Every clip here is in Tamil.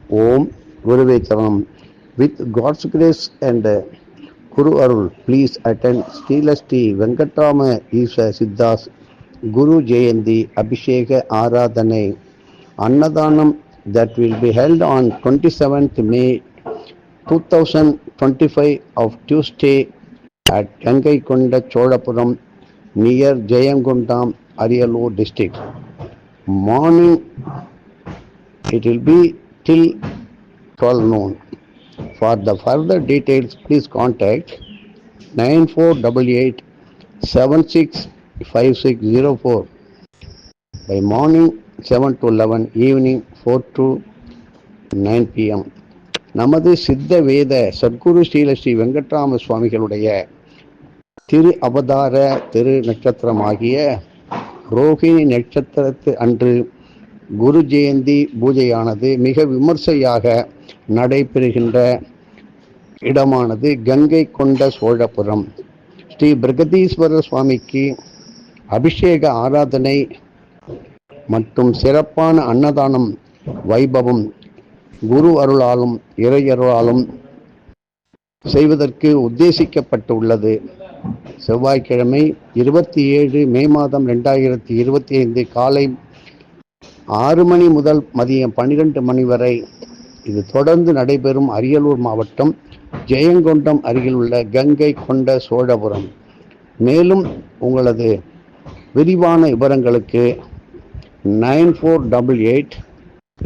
Om Gurave Charanam. With God's grace and Guru Arul, please attend Sri Venkatrama Isha Siddhas Guru Jayanti Abhisheka Aradhane Annadanam that will be held on 27th May 2025 of Tuesday at Gangaikonda Cholapuram near Jayangundam, Ariyalur district. Morning it will be till 12 noon. For the further details, please contact 9488 765604 by morning 7 to 11, evening 4 to 9 p.m. நமது சித்த வேத சத்குரு ஸ்ரீ வெங்கட்ராம சுவாமிகளுடைய திரு அவதார திரு நட்சத்திரமாகிய ரோகிணி நட்சத்திரத்து அன்று குரு ஜெயந்தி பூஜையானது மிக விமர்சையாக நடைபெறுகின்ற இடமானது கங்கை கொண்ட சோழபுரம். ஸ்ரீ பிரகதீஸ்வரர் சுவாமிக்கு அபிஷேக ஆராதனை மற்றும் சிறப்பான அன்னதானம் வைபவம் குரு அருளாலும் இறையருளாலும் செய்வதற்கு உத்தேசிக்கப்பட்டுள்ளது. செவ்வாய்க்கிழமை 27 மே மாதம் 2025 காலை 6 மணி முதல் மதியம் 12 மணி வரை இது தொடர்ந்து நடைபெறும். அரியலூர் மாவட்டம் ஜெயங்கொண்டம் அருகில் உள்ள கங்கை கொண்ட சோழபுரம். மேலும் உங்களது விரிவான விவரங்களுக்கு 9488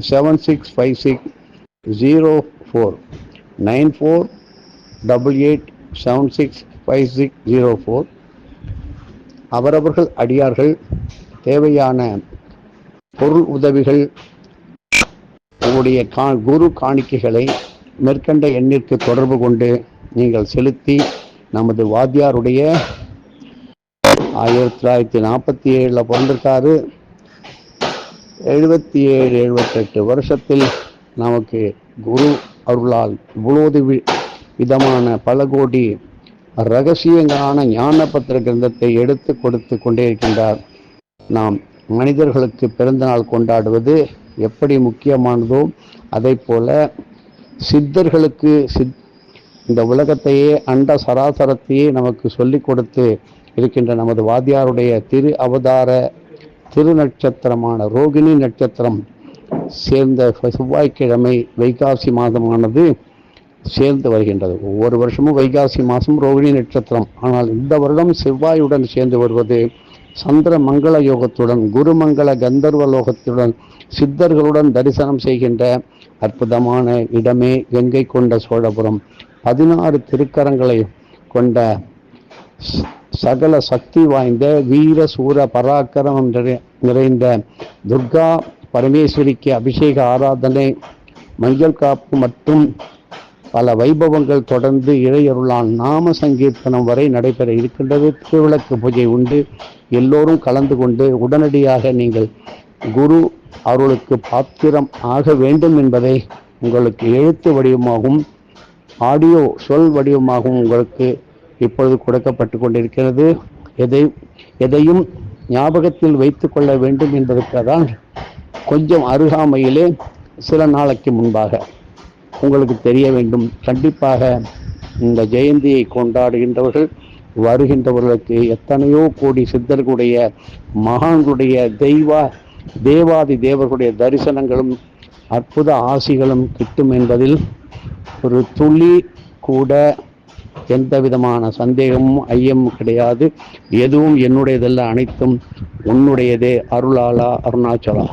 765604 9488 765604 அவரவர்கள் அடியார்கள் தேவையான பொருள் உதவிகள் உங்களுடைய குரு காணிக்கைகளை மேற்கண்ட எண்ணிற்கு தொடர்பு கொண்டு நீங்கள் செலுத்தி நமது வாத்தியாருடைய 1947 பிறந்திருக்காரு. 77-78 வருஷத்தில் நமக்கு குரு அருளால் இவ்வளவு விதமான பல கோடி ரகசியங்களான ஞானபத்திர கிரந்தத்தை எடுத்து கொடுத்து கொண்டே இருக்கின்றார். நாம் மனிதர்களுக்கு பிறந்தநாள் கொண்டாடுவது எப்படி முக்கியமானதோ அதை போல சித்தர்களுக்கு இந்த உலகத்தையே அண்ட சராசரத்தையே நமக்கு சொல்லிக் கொடுத்து இருக்கின்ற நமது வாத்தியாருடைய திரு அவதார திரு நட்சத்திரமான ரோகிணி நட்சத்திரம் சேர்ந்த செவ்வாய்க்கிழமை வைகாசி மாதமானது சேர்ந்து வருகின்றது. ஒவ்வொரு வருஷமும் வைகாசி மாதம் ரோகிணி நட்சத்திரம். ஆனால் இந்த வருடம் செவ்வாயுடன் சேர்ந்து வருவது சந்திர மங்கள யோகத்துடன் குருமங்கள கந்தர்வ லோகத்துடன் சித்தர்களுடன் தரிசனம் செய்கின்ற அற்புதமான இடமே கங்கை கொண்ட சோழபுரம். 16 திருக்கரங்களை கொண்ட சகல சக்தி வாய்ந்த வீர சூர பராக்கிரமம் நிறைந்த துர்கா பரமேஸ்வரிக்கு அபிஷேக ஆராதனை, மஞ்சள் காப்பு மற்றும் பல வைபவங்கள் தொடர்ந்து இறையருளான் நாம சங்கீர்த்தனம் வரை நடைபெற இருக்கின்றது. திருவிளக்கு பூஜை உண்டு. எல்லோரும் கலந்து கொண்டு உடனடியாக நீங்கள் குரு அருளுக்கு பாத்திரம் ஆக வேண்டும் என்பதை உங்களுக்கு எழுத்து வடிவமாகவும் ஆடியோ சொல் வடிவமாகவும் உங்களுக்கு இப்பொழுது கொடுக்கப்பட்டு கொண்டிருக்கிறது. எதையும் ஞாபகத்தில் வைத்து கொள்ள வேண்டும் என்பதற்காக கொஞ்சம் அருகாமையிலே சில நாளைக்கு முன்பாக உங்களுக்கு தெரிய வேண்டும். கண்டிப்பாக இந்த ஜெயந்தியை கொண்டாடுகின்றவர்கள் வருகின்றவர்களுக்கு எத்தனையோ கோடி சித்தர்களுடைய மகான்களுடைய தேவாதி தேவர்களுடைய தரிசனங்களும் அற்புத ஆசிகளும் கிட்டும் என்பதில் ஒரு துளி கூட எந்த விதமான சந்தேகமும் ஐயமும் கிடையாது. எதுவும் என்னுடையதல்ல, அனைத்தும் உன்னுடையதே. அருளாளா அருணாச்சலா.